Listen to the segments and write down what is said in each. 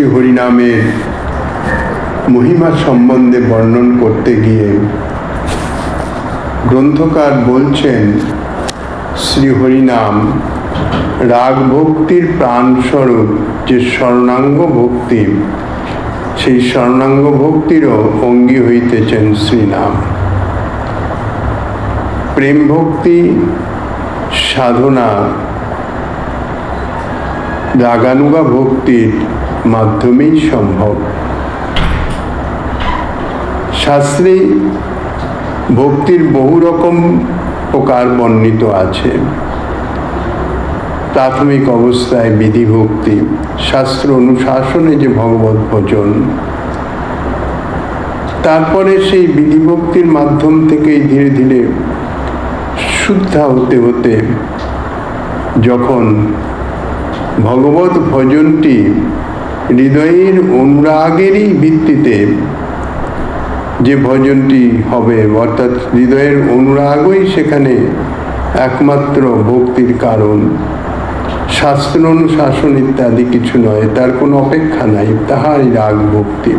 শ্রী হরিনামের মহিমা সম্বন্ধে বর্ণন করতে গিয়ে গ্রন্থকার বলছেন, শ্রী হরিনাম রাগ ভক্তির প্রাণস্বরূপ যে স্বর্ণাঙ্গ ভক্তি, সেই স্বর্ণাঙ্গ ভক্তিরও অঙ্গী হইতেছেন শ্রীনাম। প্রেম ভক্তি সাধনা রাগানুগা ভক্তির মাধ্যমেই সম্ভব। শাস্ত্রে ভক্তির বহু রকম প্রকার বর্ণিত আছে। প্রাথমিক অবস্থায় বিধি ভক্তি, শাস্ত্র অনুশাসনে যে ভগবত ভজন, তারপরে সেই বিধি ভক্তির মাধ্যম থেকেই ধীরে ধীরে শুদ্ধা হতে হতে যখন ভগবত ভজনটি হৃদয়ের অনুরাগেরই ভিত্তিতে যে ভজনটি হবে, অর্থাৎ হৃদয়ের অনুরাগই সেখানে একমাত্র ভক্তির কারণ, শাস্ত্র অনুশাসন ইত্যাদি কিছু নয়, তার কোনো অপেক্ষা নাই, তাহাই রাগ ভক্তি।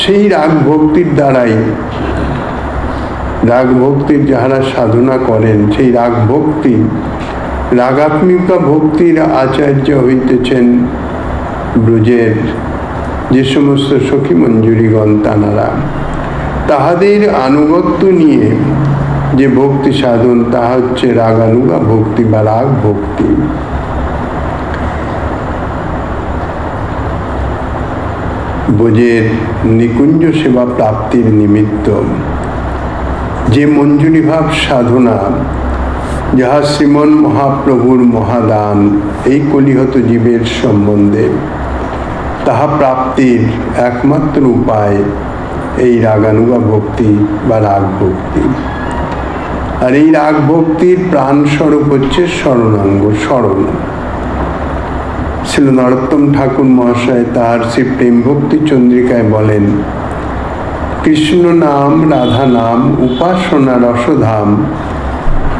সেই রাগ ভক্তির দ্বারাই রাগ ভক্তির যাহারা সাধনা করেন, সেই রাগ ভক্তি রাগাত্মিকা ভক্তির আচার্য হইতেছেন ব্রজের যে সমস্ত সখী মঞ্জুরিগণ, তাঁরা তাহাদের আনুগত্য নিয়ে যে ভক্তি সাধন, তাহা হচ্ছে রাগানুগা ভক্তি বা রাগ ভক্তি। ব্রজের নিকুঞ্জ সেবা প্রাপ্তির নিমিত্ত যে মঞ্জুরি ভাব সাধনা, যাহা শ্রীমন মহাপ্রভুর মহাদান এই কলিহত জীবের সম্বন্ধে, তাহা প্রাপ্তির একমাত্র উপায় এই রাগানুগা ভক্তি বা রাগ ভক্তি। আর এই রাগ ভক্তির প্রাণস্বরূপ হচ্ছে শরণাঙ্গ, শরণ। শ্রী নরোত্তম ঠাকুর মহাশয় তাহার শ্রী প্রেম ভক্তি চন্দ্রিকায় বলেন, কৃষ্ণ নাম রাধা নাম উপাসনা রসধাম,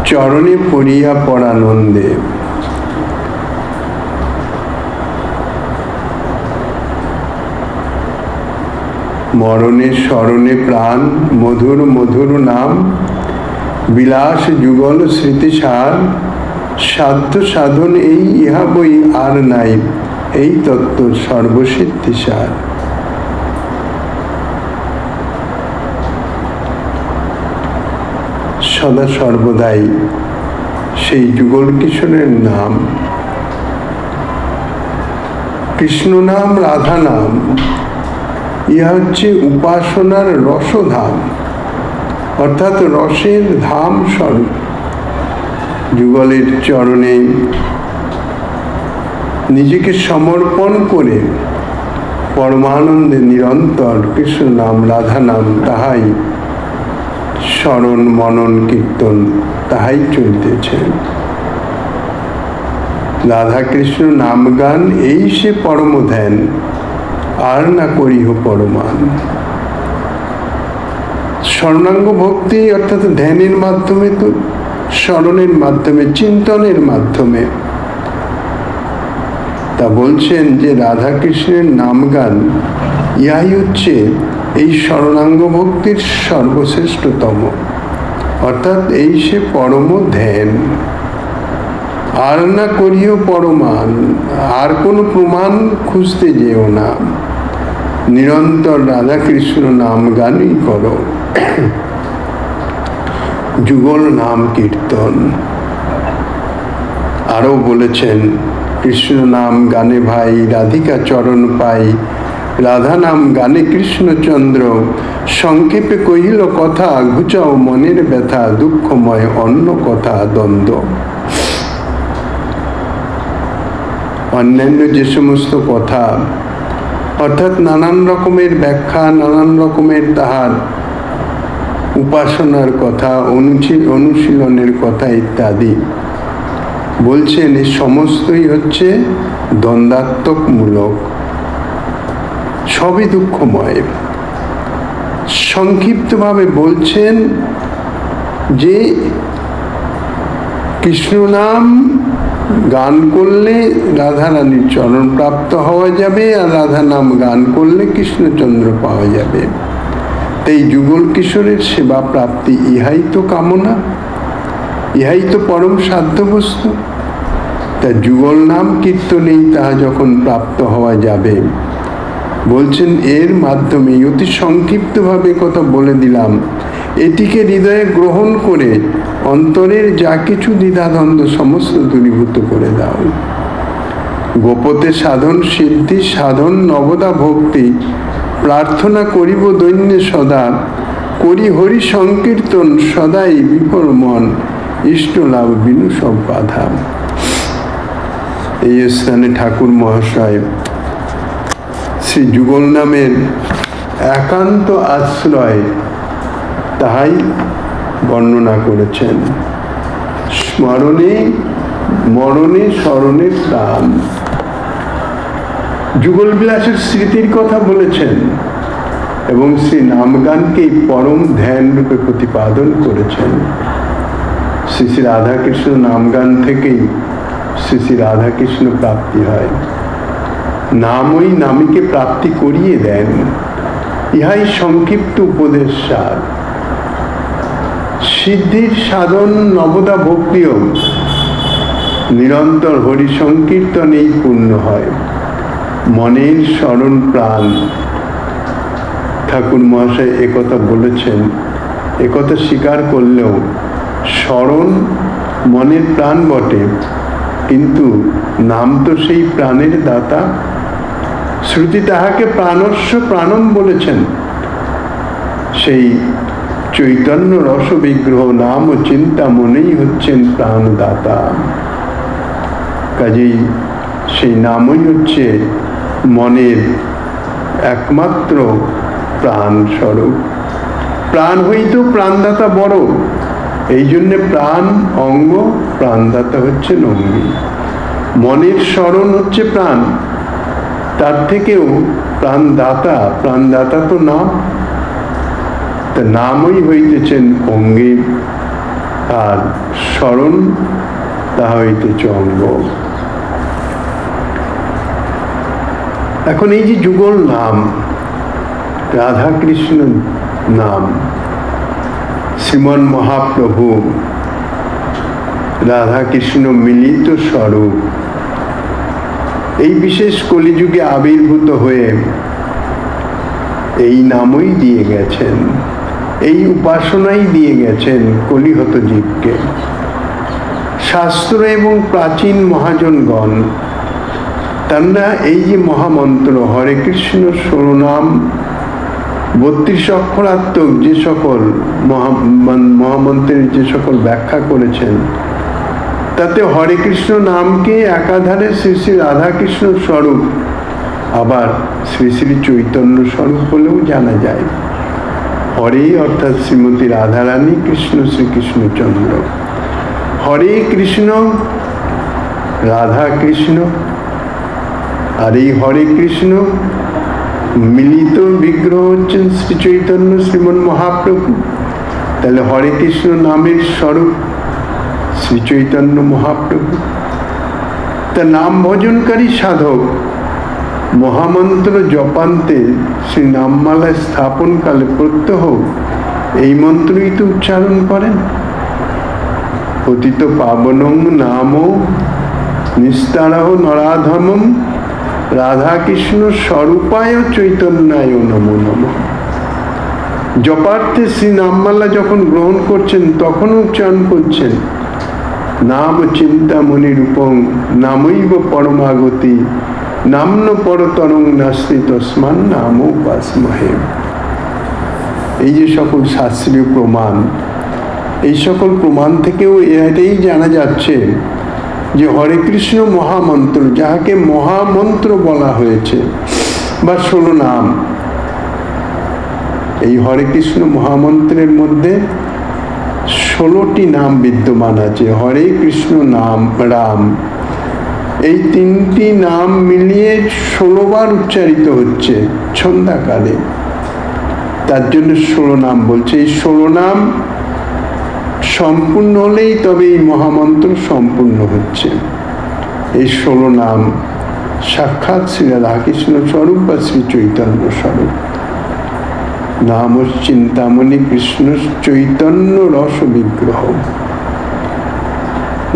চরণে পড়িয়া পরানন্দে। মরণে স্মরণে প্রাণ, মধুর মধুর নাম, বিলাস যুগল স্মৃতিসার, সাধ্য সাধন এই ইহা বই আর নাই, এই তত্ত্ব সর্বসিদ্ধিসার। সদা সর্বদাই সেই যুগল কিশোরের নাম, কৃষ্ণ নাম রাধা নাম, ইহা হচ্ছে উপাসনার রসধাম, অর্থাৎ রসের ধাম স্বরূপ। যুগলের চরণে নিজেকে সমর্পণ করে পরমানন্দে নিরন্তর কৃষ্ণ নাম রাধা নাম, তাহাই স্মরণ মনন কীর্তন, তাহাই চলতেছে। রাধা কৃষ্ণ নাম গান এই সে পরম ধ্যান, আর না করিহ পরমান। স্বর্ণাঙ্গ ভক্তি অর্থাৎ ধ্যানের মাধ্যমে, তো স্মরণের মাধ্যমে, চিন্তনের মাধ্যমে। তা বলছেন যে রাধা কৃষ্ণের নাম গান ইহাই হচ্ছে এই স্মরণাঙ্গ ভক্তির সর্বশ্রেষ্ঠতম, অর্থাৎ এই সে পরম ধ্যান। আর না করিও পরমান, আর কোনো প্রমাণ খুঁজতে যেও না, নিরন্তর রাধা কৃষ্ণ নাম গানই করো, যুগল নাম কীর্তন। আরও বলেছেন, কৃষ্ণ নাম গানে ভাই, রাধিকা চরণ পাই, রাধা নাম গানে কৃষ্ণচন্দ্র, সংক্ষেপে কহিল কথা, ঘুচাও মনের ব্যথা, দুঃখময় অন্য কথা দ্বন্দ্ব। অন্যান্য যে সমস্ত কথা, অর্থাৎ নানান রকমের ব্যাখ্যা, নানান রকমের তাহার উপাসনার কথা, অনুশীলনের কথা ইত্যাদি বলছেন, এই সমস্তই হচ্ছে দ্বন্দ্বাত্মকমূলক, সবই দুঃখময়। সংক্ষিপ্তভাবে বলছেন যে কৃষ্ণ নাম গান করলে রাধারানীর চরণ প্রাপ্ত হওয়া যাবে, আর রাধা নাম গান করলে কৃষ্ণচন্দ্র পাওয়া যাবে। তাই যুগল কিশোরের সেবা প্রাপ্তি ইহাই তো কামনা, ইহাই তো পরম সাধ্য বস্তু। তা যুগল নাম কীর্তনেই তাহা যখন প্রাপ্ত হওয়া যাবে, বলছেন এর মাধ্যমে অতি সংক্ষিপ্তভাবে কথা বলে দিলাম, এটিকে হৃদয়ে গ্রহণ করে অন্তরের যা কিছু দ্বিধাদ্বন্দ্ব সমস্ত দূরীভূত করে দাও। গোপতে সাধন সিদ্ধি সাধন নবদা ভক্তি, প্রার্থনা করিব দৈন্যে সদা, করি হরি সংকীর্তন সদাই বিফল মন, ইষ্ট লাভ বিনু সব বাধা। এই স্থানে ঠাকুর মহাশয় শ্রী যুগল নামের একান্ত আশ্রয় তাহাই বর্ণনা করেছেন। স্মরণে মরণে স্মরণে প্রাণ, যুগল বিলাসের স্মৃতির কথা বলেছেন এবং শ্রী নামগানকে পরম ধ্যান রূপে প্রতিপাদন করেছেন। শ্রী শ্রী রাধাকৃষ্ণ নামগান থেকেই শ্রী শ্রী রাধাকৃষ্ণ প্রাপ্তি হয়। নামই নামীকে প্রাপ্তি করিয়ে দেন, ইহাই সংক্ষিপ্ত উপদেশ সার। সিদ্ধির সাধন নবদা ভক্তিও নিরন্তর হরি সংকীর্তনেই পূর্ণ হয়। মনের স্মরণ প্রাণ, ঠাকুর মহাশয় একথা বলেছেন, একথা স্বীকার করলেও স্মরণ মনের প্রাণ বটে, কিন্তু নাম তো সেই প্রাণের দাতা। শ্রুতি তাহাকে প্রাণস্য প্রাণম বলেছেন। সেই চৈতন্য রস বিগ্রহ নাম ও চিন্তা মনেই হচ্ছেন প্রাণদাতা। কাজেই সেই নামই হচ্ছে মনের একমাত্র প্রাণ স্বরূপ। প্রাণ হইতেও প্রাণদাতা বড়, এই জন্যে প্রাণ অঙ্গ, প্রাণদাতা হচ্ছেন অঙ্গী। মনের স্মরণ হচ্ছে প্রাণ, তার থেকেও প্রাণদাতা, প্রাণদাতা তো নাম, তা নামই হইতেছেন অঙ্গে, আর স্মরণ তাহা হইতেছে অঙ্গ। এখন এই যে যুগল নাম, রাধা কৃষ্ণ নাম, শ্রীমন মহাপ্রভু রাধা কৃষ্ণ মিলিত স্বরূপ, এই বিশেষ কলিযুগে আবির্ভূত হয়ে এই নামই দিয়ে গেছেন, এই উপাসনাই দিয়ে গেছেন কলিহত জীবকে। শাস্ত্র এবং প্রাচীন মহাজনগণ তারা এই যে মহামন্ত্র হরে কৃষ্ণ 16 নাম 32 অক্ষরাত্মক যে সকল মহামন্ত্রের যে সকল ব্যাখ্যা করেছেন, তাতে হরে কৃষ্ণ নামকে একাধারে শ্রী শ্রী রাধাকৃষ্ণ স্বরূপ, আবার শ্রী শ্রী চৈতন্য স্বরূপ বলেও জানা যায়। হরে অর্থাৎ শ্রীমতী রাধারানী, কৃষ্ণ শ্রীকৃষ্ণচন্দ্র। হরে কৃষ্ণ রাধা কৃষ্ণ, আর এই হরে কৃষ্ণ মিলিত বিগ্রহ হচ্ছেন শ্রী চৈতন্য শ্রীমন মহাপ্রভু। তাহলে হরে কৃষ্ণ নামের স্বরূপ শ্রী চৈতন্য মহাপ্রভু। তা নাম ভজনকারী সাধক মহামন্ত্র জপান্তে শ্রী নামমালা স্থাপন কালে প্রত্যহ এই মন্ত্রই তো উচ্চারণ করেন। পতিত পাবনং নাম নিস্তারহ নরাধমম, রাধাকৃষ্ণ স্বরূপায় চৈতন্যায় নমো নমঃ। জপার্থে শ্রী নামমালা যখন গ্রহণ করছেন তখন উচ্চারণ করছেন নাম চিন্তামণি রূপং নামৈব পরমাগতি, নাম্ন পরতরং নাস্তি তস্মান নাম উপাসমহে। এই যে সকল শাস্ত্রীয় প্রমাণ, এই সকল প্রমাণ থেকেও এটাই জানা যাচ্ছে যে হরে কৃষ্ণ মহামন্ত্র, যাহাকে মহামন্ত্র বলা হয়েছে বা 16 নাম, এই হরে কৃষ্ণ মহামন্ত্রের মধ্যে 16টি নাম বিদ্যমান আছে। হরে কৃষ্ণ নাম রাম, এই 3টি নাম মিলিয়ে 16 বার উচ্চারিত হচ্ছে ছন্দাকারে, তার জন্য 16 নাম বলছে। এই 16 নাম সম্পূর্ণ হলেই তবে এই মহামন্ত্র সম্পূর্ণ হচ্ছে। এই 16 নাম সাক্ষাৎ শ্রী রাধাকৃষ্ণ স্বরূপ বা শ্রী চৈতন্য স্বরূপ। নাম চিন্তামণি কৃষ্ণ চৈতন্য রস বিগ্রহ।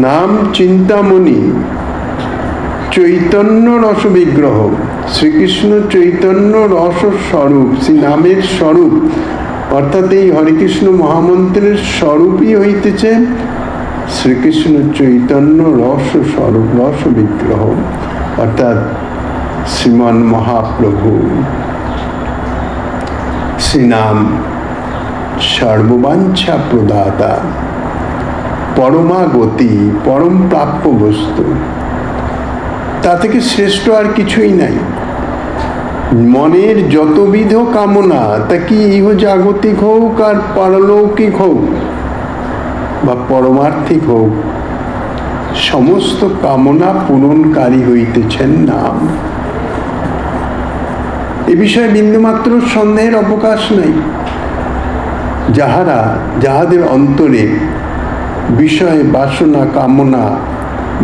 নাম চিন্তামণি চৈতন্য রস বিগ্রহ। শ্রীকৃষ্ণ চৈতন্য রস স্বরূপ, শ্রী নামের স্বরূপ, অর্থাৎ এই হরে কৃষ্ণ মহামন্ত্রের স্বরূপই হইতেছে শ্রীকৃষ্ণ চৈতন্য রস স্বরূপ, রস বিগ্রহ, অর্থাৎ শ্রীমান মহাপ্রভু। শ্রীনাম সর্ববাঞ্ছা প্রদাতা, পরমাগতি, পরম প্রাপ্য বস্তু। তা থেকে শ্রেষ্ঠ আর কিছুই নাই। মনের যতবিধ কামনা, তা কি ইহ জাগতিক হোক আর পারলৌকিক হোক বা পরমার্থিক হোক, সমস্ত কামনা পূরণকারী হইতেছেন নাম। এ বিষয়ে বিন্দুমাত্র সন্দেহের অবকাশ নাই। যাহাদের অন্তরে বিষয় বাসনা কামনা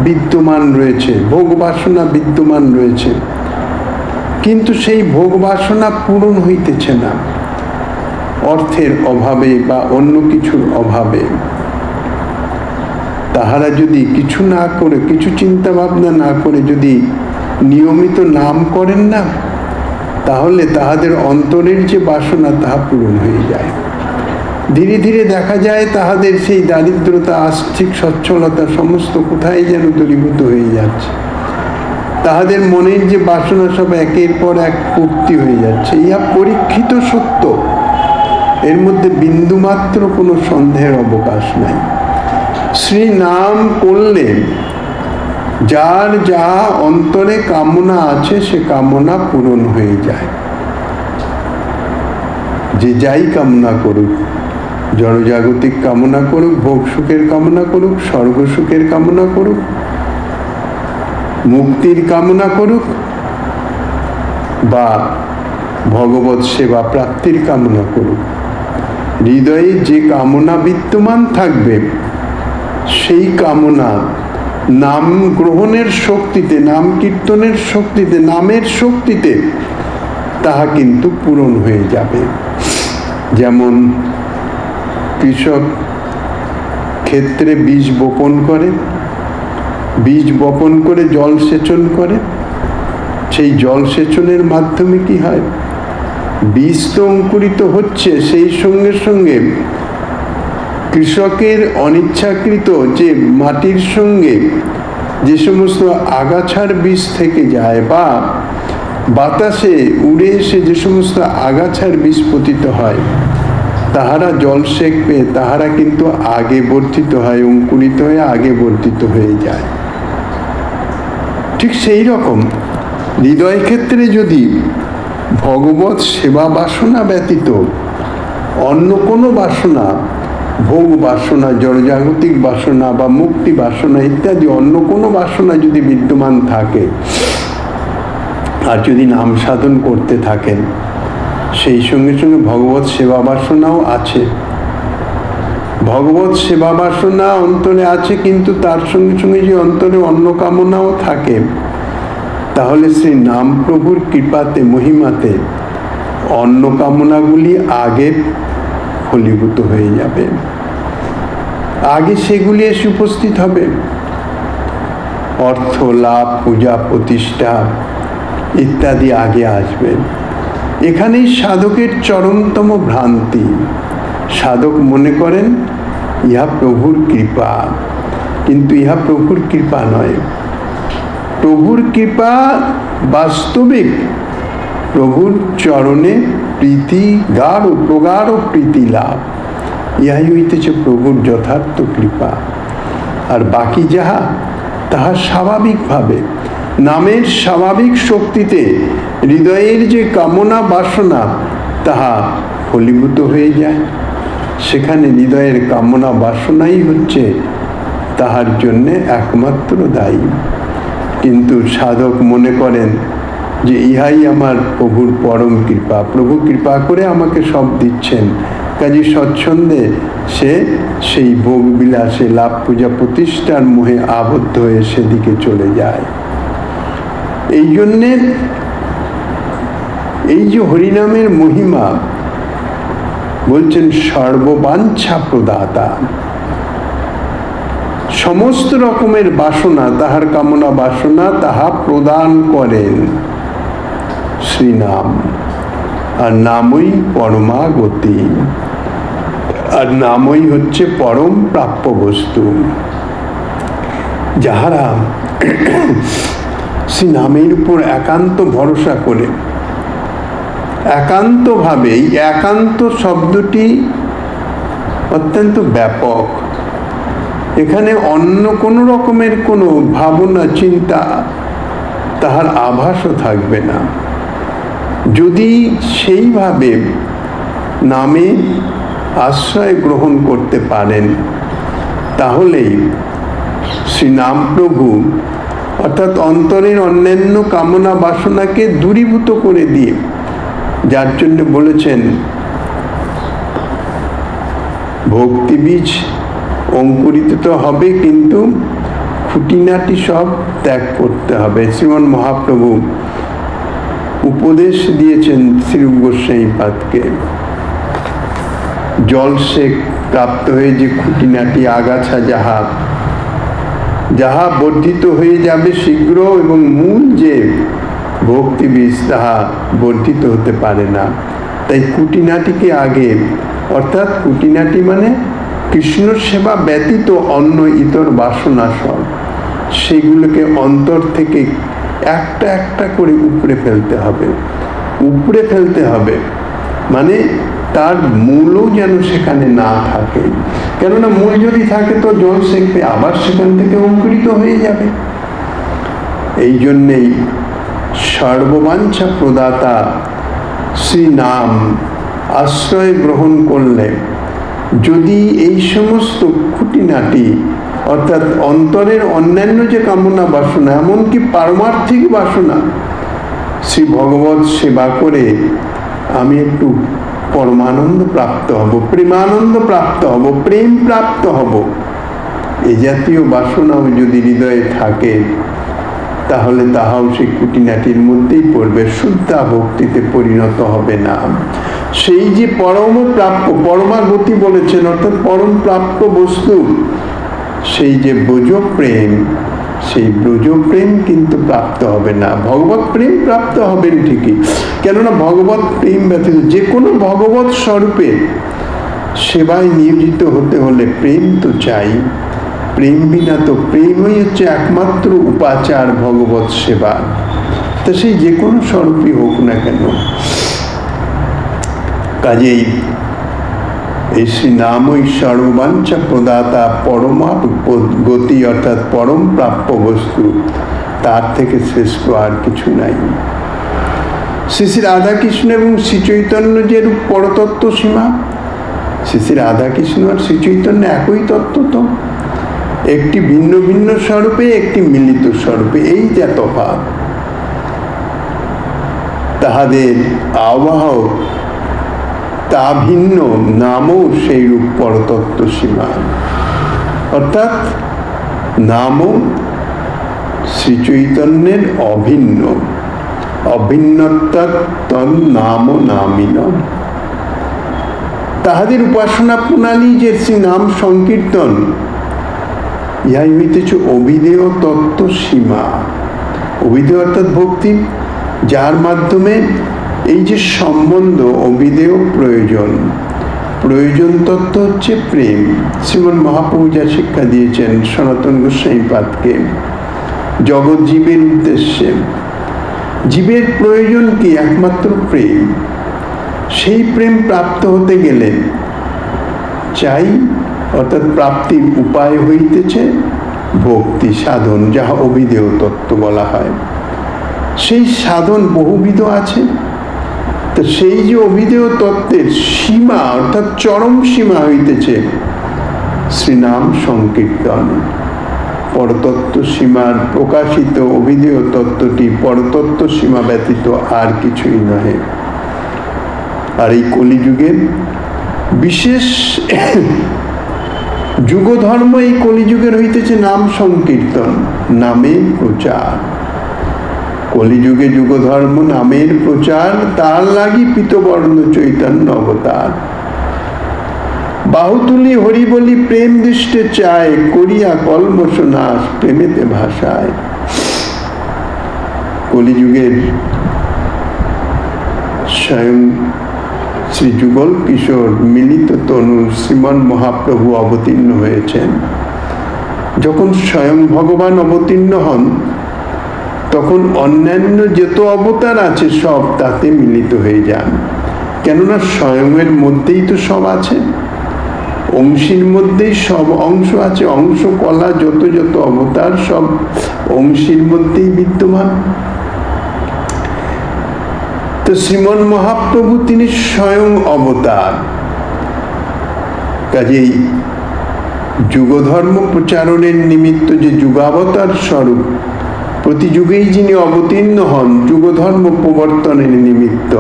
বিদ্যমান রয়েছে, ভোগ বাসনা বিদ্যমান রয়েছে, কিন্তু সেই ভোগ বাসনা পূরণ হইতেছে না অর্থের অভাবে বা অন্য কিছুর অভাবে, তাহারা যদি কিছু না করে, কিছু চিন্তা ভাবনা না করে যদি নিয়মিত নাম করেন না, তাহলে তাহাদের অন্তরের যে বাসনা তাহা পূরণ হয়ে যায়। ধীরে ধীরে দেখা যায় তাহাদের সেই দারিদ্রতা, আর্থিক সচ্ছলতা সমস্ত কোথায় যেন দূরীভূত হয়ে যাচ্ছে। তাহাদের মনের যে বাসনা সব একের পর এক পূর্তি হয়ে যাচ্ছে। ইহা পরীক্ষিত সত্য, এর মধ্যে বিন্দুমাত্র কোনো সন্দেহের অবকাশ নাই। শ্রী নাম করলে যার যা অন্তরে কামনা আছে সে কামনা পূরণ হয়ে যায়। যে যাই কামনা করুক, জড়জাগতিক কামনা করুক, ভোগ সুখের কামনা করুক, স্বর্গ সুখের কামনা করুক, মুক্তির কামনা করুক বা ভগবৎ সেবা প্রাপ্তির কামনা করুক, হৃদয়ে যে কামনা বিদ্যমান থাকবে সেই কামনা নাম গ্রহণের শক্তিতে, নাম কীর্তনের শক্তিতে, নামের শক্তিতে তাহা কিন্তু পূরণ হয়ে যাবে। যেমন কৃষক ক্ষেত্রে বীজ বপন করে, বীজ বপন করে জল সেচন করে, সেই জল সেচনের মাধ্যমে কি হয়, বীজ তো অঙ্কুরিত হচ্ছে, সেই সঙ্গে সঙ্গে কৃষকের অনিচ্ছাকৃত যে মাটির সঙ্গে যে সমস্ত আগাছার বীজ থেকে যায় বা বাতাসে উড়ে এসে যে সমস্ত আগাছার বীজ পতিত হয়, তাহারা জলসেচ পেয়ে তাহারা কিন্তু আগে বর্ধিত হয়, অঙ্কুরিত হয়ে আগে বর্ধিত হয়ে যায়। ঠিক সেই রকম হৃদয় ক্ষেত্রে যদি ভগবৎ সেবা বাসনা ব্যতীত অন্য কোনো বাসনা, ভোগ বাসনা, জড়জাগতিক বাসনা বা মুক্তি বাসনা ইত্যাদি অন্য কোনো বাসনা যদি বিদ্যমান থাকে আর যদি নাম সাধন করতে থাকেন, সেই সঙ্গে সঙ্গে ভগবৎ সেবা বাসনাও আছে। ভগবৎ সেবা বাসনা অন্তরে আছে, কিন্তু তার সঙ্গে সঙ্গে যে অন্তরে অন্য কামনাও থাকে, তাহলে সেই নাম প্রভুর কৃপাতে, মহিমাতে অন্য কামনাগুলি আগে ফলীভূত হয়ে যাবে, আগে সেগুলি এসে উপস্থিত হবে। অর্থ লাভ, পূজা প্রতিষ্ঠা ইত্যাদি আগে আসবে। এখানেই সাধকের চরমতম ভ্রান্তি। সাধক মনে করেন ইহা প্রভুর কৃপা, কিন্তু ইহা প্রভুর কৃপা নয়। প্রভুর কৃপা বাস্তবিক প্রভুর চরণে প্রীতি, গাঢ় প্রগাঢ় প্রীতি লাভ, ইহাই হইতেছে প্রভুর যথার্থ কৃপা। আর বাকি যাহা তাহা স্বাভাবিকভাবে নামের স্বাভাবিক শক্তিতে হৃদয়ের যে কামনা বাসনা তাহা ফলীভূত হয়ে যায়। সেখানে হৃদয়ের কামনা বাসনাই হচ্ছে তাহার জন্যে একমাত্র দায়ী। কিন্তু সাধক মনে করেন যে ইহাই আমার প্রভুর পরম কৃপা, প্রভু কৃপা করে আমাকে সব দিচ্ছেন, কাজে স্বচ্ছন্দে সে সেই ভোগ বিলাসে লাভ পূজা প্রতিষ্ঠার মোহে আবদ্ধ হয়ে সেদিকে চলে যায়। এই জন্যে এই যে হরিনামের মহিমা বলছেন সর্ববাঞ্ছা প্রদাতা, সমস্ত রকমের বাসনা তাহার কামনা বাসনা তাহা প্রদান করেন শ্রীনাম। আর নামই পরমাগতি, আর নামই হচ্ছে পরম প্রাপ্য বস্তু। যাহারা শ্রী নামের উপর একান্ত ভরসা করে, একান্তভাবে, এই একান্ত শব্দটি অত্যন্ত ব্যাপক। এখানে অন্য কোনো রকমের কোনো ভাবনা চিন্তা তাহার আভাসও থাকবে না। যদি সেইভাবে নামে আশ্রয় গ্রহণ করতে পারেন, তাহলেই শ্রীনাম প্রভু অর্থাৎ অন্তরের অন্যান্য কামনা বাসনাকে দূরীভূত করে দিয়ে, যার জন্য বলেছেন ভক্তি বীজ অঙ্কুরিত তো হবে, কিন্তু খুঁটিনাটি সব ত্যাগ করতে হবে। শ্রীমন মহাপ্রভু উপদেশ দিয়েছেন শ্রীরূপ গোস্বামীপাদকে, জল সেক প্রাপ্ত হয়ে যে খুঁটিনাটি আগাছা যাহা যাহা বর্ধিত হয়ে যাবে শীঘ্র, এবং মূল যে ভক্তি বীজ তাহা বর্ধিত হতে পারে না। তাই খুঁটিনাটিকে আগে, অর্থাৎ খুঁটিনাটি মানে কৃষ্ণ সেবা ব্যতীত অন্য ইতর বাসনা সব, সেগুলোকে অন্তর থেকে একটা একটা করে উপড়ে ফেলতে হবে। উপড়ে ফেলতে হবে মানে তার মূলও যেন সেখানে না থাকে। কেননা মূল যদি থাকে তো জল সেঁকবে, আবার সেখান থেকে অঙ্কুরিত হয়ে যাবে। এই জন্যেই সর্ববাঞ্ছা প্রদাতা শ্রী নাম আশ্রয় গ্রহণ করলে যদি এই সমস্ত খুঁটিনাটি অর্থাৎ অন্তরের অন্যান্য যে কামনা বাসনা, এমনকি পারমার্থিক বাসনা, শ্রী ভগবত সেবা করে আমি একটু পরমানন্দ প্রাপ্ত হব, প্রেমানন্দ প্রাপ্ত হব, প্রেম প্রাপ্ত হব, এ জাতীয় বাসনাও যদি হৃদয়ে থাকে, তাহলে তাহাও সেই খুঁটিনাটির মধ্যেই পড়বে, শুদ্ধা ভক্তিতে পরিণত হবে না। সেই যে পরম প্রাপ্য, পরমাগতি বলেছেন, অর্থাৎ পরম প্রাপ্য বস্তু, সেই যে ব্রজ প্রেম, সেই ব্রজ প্রেম কিন্তু প্রাপ্ত হবে না। ভগবত প্রেম প্রাপ্ত হবেন ঠিকই, কেননা ভগবত প্রেম ব্যতীত যে কোনো ভগবত স্বরূপে সেবায় নিয়োজিত হতে হলে প্রেম তো চাই। প্রেম বিনা তো, প্রেমই হচ্ছে একমাত্র উপাচার ভগবত সেবা। তা সেই যে কোনো স্বরূপই হোক না কেন। কাজেই এই শ্রী নামই সর্ববাঞ্ছা প্রদাতা, পরমা গতি অর্থাৎ পরম প্রাপ্য বস্তু, তার থেকে শ্রেষ্ঠ আর কিছু নাই। শ্রী শ্রী রাধাকৃষ্ণ এবং শ্রী চৈতন্য যে রূপ পরতত্ত্ব সীমা, শ্রী শ্রী রাধাকৃষ্ণ আর শ্রী চৈতন্য একই তত্ত্ব তো, একটি ভিন্ন ভিন্ন স্বরূপে, একটি মিলিত স্বরূপে, এই যা তফাৎ। তাহাদের আবাহক তা ভিন্ন, নামও সেই রূপ পরতত্ত্ব সীমা। অর্থাৎ নামও শ্রী চৈতন্যের অভিন্ন, অভিন্নতা তন নাম নামিন। তাহাদের উপাসনা প্রণালী যে শ্রী নাম সংকীর্তন, ইহাই হইতেছে অভিধেয় তত্ত্ব সীমা। অভিধেয় অর্থাৎ ভক্তি, যার মাধ্যমে এই যে সম্বন্ধ, অভিধেয় প্রয়োজন, প্রয়োজন তত্ত্ব হচ্ছে প্রেম। শ্রীমন মহাপ্রভু যা শিক্ষা দিয়েছেন সনাতন গোস্বামীপাদকে, জগৎ জীবের উদ্দেশ্যে, জীবের প্রয়োজন কি? একমাত্র প্রেম। সেই প্রেম প্রাপ্ত হতে গেলে চাই, অর্থাৎ প্রাপ্তির উপায় হইতেছে ভক্তি সাধন, যাহা অভিধেয় তত্ত্ব বলা হয়। সেই সাধন বহুবিধ আছে। তো সেই যে অভিধেয় তত্ত্বের সীমা অর্থাৎ চরম সীমা হইতেছে শ্রীনাম সংকীর্তন। পরতত্ত্ব সীমার প্রকাশিত অভিধেয় তত্ত্বটি পরতত্ত্ব সীমা ব্যতীত আর কিছুই নহে। আর এই কলিযুগে বিশেষ যুগধর্ম এই কলিযুগের হইতেছে নাম সংকীর্তন, নামের প্রচার। কলিযুগে যুগধর্ম নামের প্রচার, তার লাগি পীতবর্ণ চৈতন্য অবতার। বাহুতুলি হরি বলি প্রেম দৃষ্টে চায়, করিয়া কলমশ নাশ প্রেমেতে ভাষায়। কলিযুগের স্বয়ং শ্রী যুগল কিশোর মিলিত তনু শ্রীমন মহাপ্রভু অবতীর্ণ হয়েছেন। যখন স্বয়ং ভগবান অবতীর্ণ হন, তখন অন্যান্য যত অবতার আছে সব তাতে মিলিত হয়ে যান। কেননা স্বয়ংয়ের মধ্যেই তো সব আছে, অংশীর মধ্যেই সব অংশ আছে। অংশ কলা যত যত অবতার সব অংশীর মধ্যেই বিদ্যমান। তো শ্রীমন মহাপ্রভু তিনি স্বয়ং অবতার। কাজেই যুগধর্ম প্রচারণের নিমিত্ত যে যুগাবতার স্বরূপ, প্রতি যুগেই যিনি অবতীর্ণ হন যুগধর্ম প্রবর্তনের নিমিত্ত,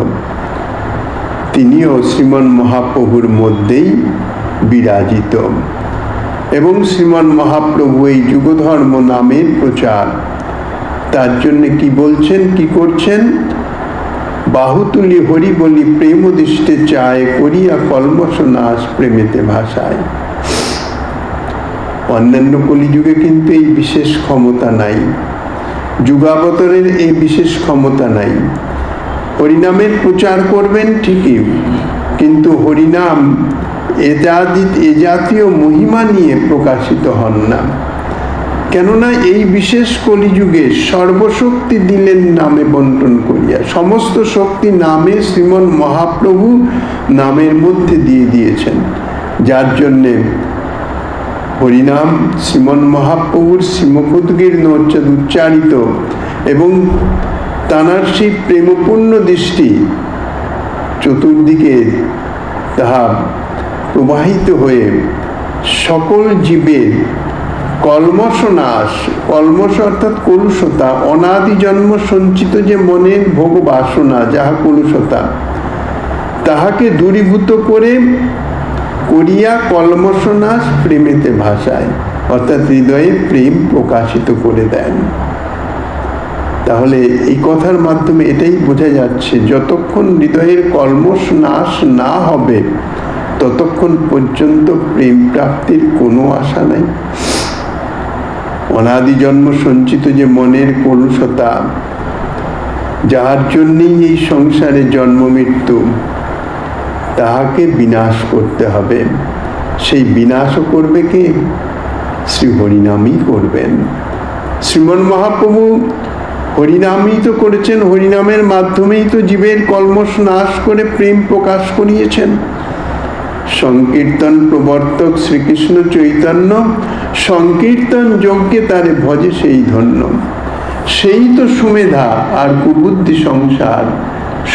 তিনিও শ্রীমন মহাপ্রভুর মধ্যেই বিরাজিত। এবং শ্রীমন মহাপ্রভু এই যুগধর্ম নামের প্রচার, তার জন্য কি বলছেন, কি করছেন? বাহুতুলি হরি বলি প্রেম দৃষ্টে চায়, করিয়া কলমশ নাশ প্রেমেতে ভাষায়। অন্যান্য কলিযুগে কিন্তু এই বিশেষ ক্ষমতা নাই, যুগাবতারের এই বিশেষ ক্ষমতা নাই। হরিনামের প্রচার করবেন ঠিকই, কিন্তু হরিনাম এ জাতীয় মহিমা নিয়ে প্রকাশিত হন না। কেননা এই বিশেষ কলিযুগে সর্বশক্তি দিলেন নামে বন্টন করিয়া। সমস্ত শক্তি নামে শ্রীমন মহাপ্রভু নামের মধ্যে দিয়ে দিয়েছেন, যার জন্যে হরিনাম শ্রীমন মহাপ্রভুর শ্রীমুখোদ্গীর্ণ উচ্চারিত এবং তাঁর সেই প্রেমপূর্ণ দৃষ্টি চতুর্দিকে তাহা প্রবাহিত হয়ে সকল জীবের কলমশ নাশ, কলমশ অর্থাৎ কলুষতা, অনাদি জন্ম সঞ্চিত যে মনের ভোগ বাসনা যাহা কলুষতা, তাহাকে দূরীভূত করে করিয়া কলমশ নাশ প্রেমেতে ভাষায়, অর্থাৎ হৃদয়ে প্রেম প্রকাশিত করে দেন। তাহলে এই কথার মাধ্যমে এটাই বোঝা যাচ্ছে, যতক্ষণ হৃদয়ের কলমশ নাশ না হবে ততক্ষণ পর্যন্ত প্রেম প্রাপ্তির কোনো আশা নাই। অনাদি জন্ম সঞ্চিত যে মনের কলুষতা, যার জন্যই এই সংসারে জন্ম মৃত্যু, তাহাকে বিনাশ করতে হবে। সেই বিনাশও করবে কে? শ্রী হরিনামই করবেন। শ্রীমন মহাপ্রভু হরিনামই তো করেছেন, হরিনামের মাধ্যমেই তো জীবের কলমশ নাশ করে প্রেম প্রকাশ করিয়েছেন। সংকীর্তন প্রবর্তক শ্রীকৃষ্ণ চৈতন্য, সংকীর্তন যজ্ঞে তারে ভজে সেই ধন্য। সেই তো সুমেধা আর কুবুদ্ধি সংসার,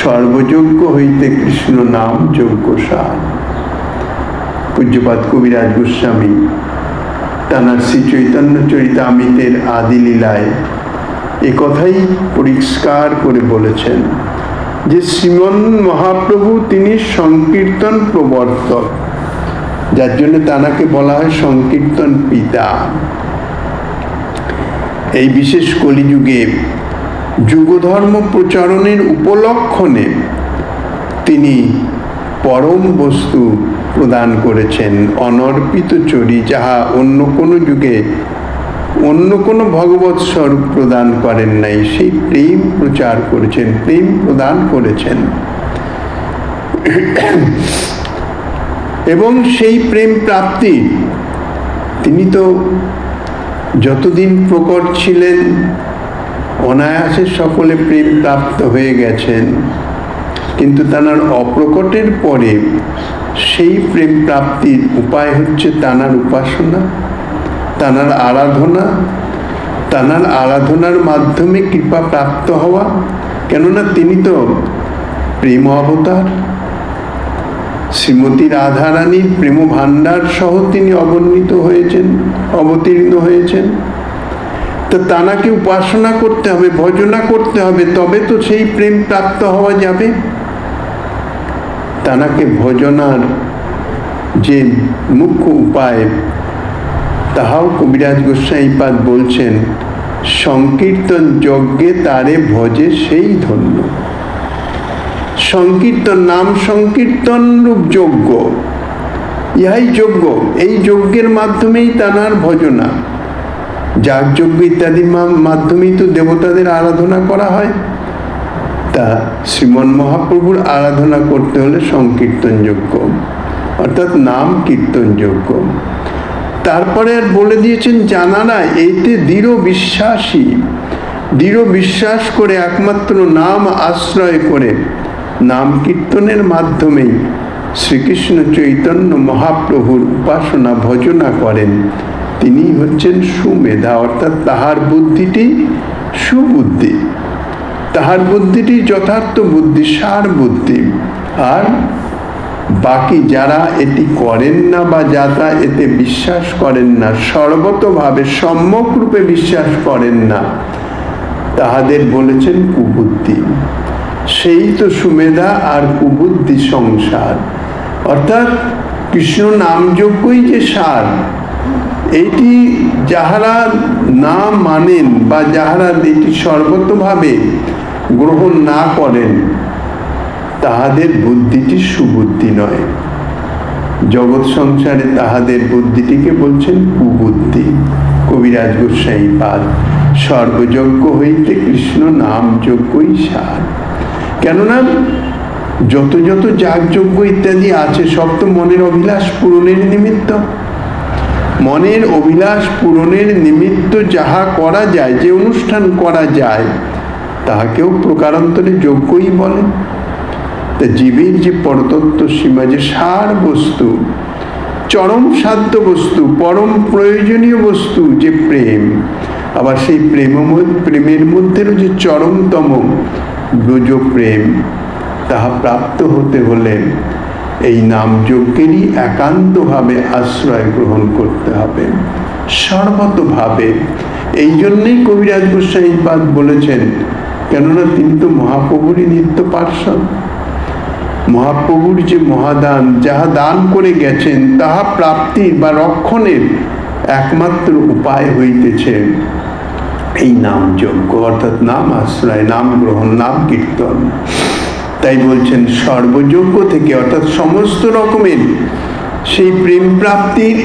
সর্বযজ্ঞ হইতে কৃষ্ণ নাম যজ্ঞ সার। পূজ্যপাদ কবিরাজ গোস্বামী তাঁর শ্রী চৈতন্য চরিতামৃতের আদি লীলায় এ কথাই পরিষ্কার করে বলেছেন যে শ্রীমন মহাপ্রভু তিনি সংকীর্তন প্রবর্তক, যার জন্য তাঁকে বলা হয় সংকীর্তন পিতা। এই বিশেষ কলিযুগে যুগধর্ম প্রচারণের উপলক্ষণে তিনি পরম বস্তু প্রদান করেছেন, অনর্পিত চরি, যাহা অন্য কোনো যুগে অন্য কোনো ভগবৎ স্বরূপ প্রদান করেন নাই। সেই প্রেম প্রচার করেছেন, প্রেম প্রদান করেছেন। এবং সেই প্রেম প্রাপ্তি তিনি তো যতদিন প্রকট ছিলেন অনায়াসে সকলে প্রেম প্রাপ্ত হয়ে গেছেন, কিন্তু তাঁর অপ্রকটের পরে সেই প্রেম প্রাপ্তির উপায় হচ্ছে তাঁর উপাসনা, তাঁর আরাধনা, তাঁর আরাধনার মাধ্যমে কৃপা প্রাপ্ত হওয়া। কেননা তিনি তো প্রেম অবতার, শ্রীমতী রাধারানীর প্রেম ভাণ্ডার সহ তিনি অবতীর্ণ হয়েছেন। তো তাঁকে উপাসনা করতে হবে, ভজনা করতে হবে, তবে তো সেই প্রেম প্রাপ্ত হওয়া যাবে। তাঁকে ভজনার যে মুখ্য উপায়, তাহাও কবিরাজ গোস্বাইপাদ বলছেন, সংকীর্তন যজ্ঞে তারে ভজে সেই ধন্য। সংকীর্তন, নাম সংকীর্তন রূপ যজ্ঞ, ইহাই যজ্ঞ। এই যজ্ঞের মাধ্যমেই তাঁর ভজনা। যাগযজ্ঞ ইত্যাদির মাধ্যমেই তো দেবতাদের আরাধনা করা হয়। তা শ্রীমন মহাপ্রভুর আরাধনা করতে হলে সংকীর্তন যজ্ঞ, অর্থাৎ নাম কীর্তন যজ্ঞ। তারপরে আর বলে দিয়েছেন, জানারা এতে দৃঢ় বিশ্বাসী, দৃঢ় বিশ্বাস করে একমাত্র নাম আশ্রয় করে নাম কীর্তনের মাধ্যমেই শ্রীকৃষ্ণ চৈতন্য মহাপ্রভুর উপাসনা ভজনা করেন, তিনি হচ্ছেন সুমেধা, অর্থাৎ তাহার বুদ্ধিটি সুবুদ্ধি, তাহার বুদ্ধিটি যথার্থ বুদ্ধি, সার বুদ্ধি। আর বাকি যারা এটি করেন না বা যারা এতে বিশ্বাস করেন না, সর্বতভাবে সম্যক রূপে বিশ্বাস করেন না, তাহাদের বলেছেন কুবুদ্ধি। সেই তো সুমেধা আর কুবুদ্ধি সংসার, অর্থাৎ কৃষ্ণ নামযজ্ঞই যে সার, এইটি যাহারা না মানেন বা যাহারা এটি সর্বতভাবে গ্রহণ না করেন, তাহাদের বুদ্ধিটি সুবুদ্ধি নয়। জগৎ সংসারে তাহাদের বুদ্ধিটিকে বলছেন কুবুদ্ধি। কবিরাজ গোস্বাইপাদ, সর্বযজ্ঞ হইতে কৃষ্ণ নাম যজ্ঞই সার। কেননা যত যত যাগযজ্ঞ ইত্যাদি আছে, সব তো মনের অভিলাষ পূরণের নিমিত্ত। মনের অভিলাষ পূরণের নিমিত্ত যাহা করা যায়, যে অনুষ্ঠান করা যায়, তাহাকেও প্রকারান্তরে যজ্ঞই বলে। তা জীবের যে পরতত্ত্ব সীমা, যে সার বস্তু, চরম সাধ্য বস্তু, পরম প্রয়োজনীয় বস্তু যে প্রেম, আবার সেই প্রেমের মধ্যেও যে চরমতম ব্রজ প্রেম, তাহা প্রাপ্ত হতে হলে এই নাম যজ্ঞেরই একান্তভাবে আশ্রয় গ্রহণ করতে হবে, সর্বতভাবে। এই জন্যই কবিরাজ গোস্বাইপাদ বলেছেন, কেননা তিনি তো মহাপ্রভুরই নিত্য পার্ষদ। মহাপ্রভুর যে মহাদান, যাহা দান করে গেছেন, তাহা প্রাপ্তির বা রক্ষণের একমাত্র উপায় হইতেছে এই নাম যজ্ঞ, অর্থাৎ নাম আশ্রয়, নাম গ্রহণ, নাম কীর্তন। তাই বলছেন সর্বযজ্ঞ থেকে, অর্থাৎ সমস্ত রকমের সেই প্রেম প্রাপ্তির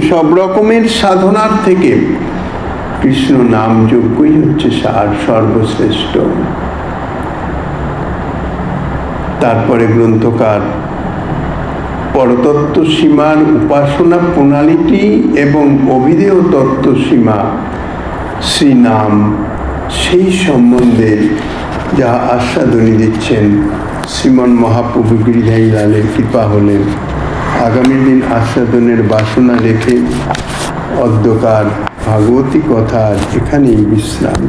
সব রকমের সাধনার থেকে কৃষ্ণ নাম যজ্ঞই হচ্ছে সার, সর্বশ্রেষ্ঠ। তারপরে গ্রন্থকার পরতত্ত্ব সীমার উপাসনা প্রণালীটি এবং অভিধেয় তত্ত্ব সীমা শ্রীনাম, সেই সম্বন্ধে যা আস্বাদনী দিচ্ছেন, শ্রীমন মহাপ্রভু গিরিধারী লালের কৃপা হলে আগামী দিন আস্বাদনের বাসনা রেখে অদ্যকার ভাগবতী কথার এখানেই বিশ্রাম।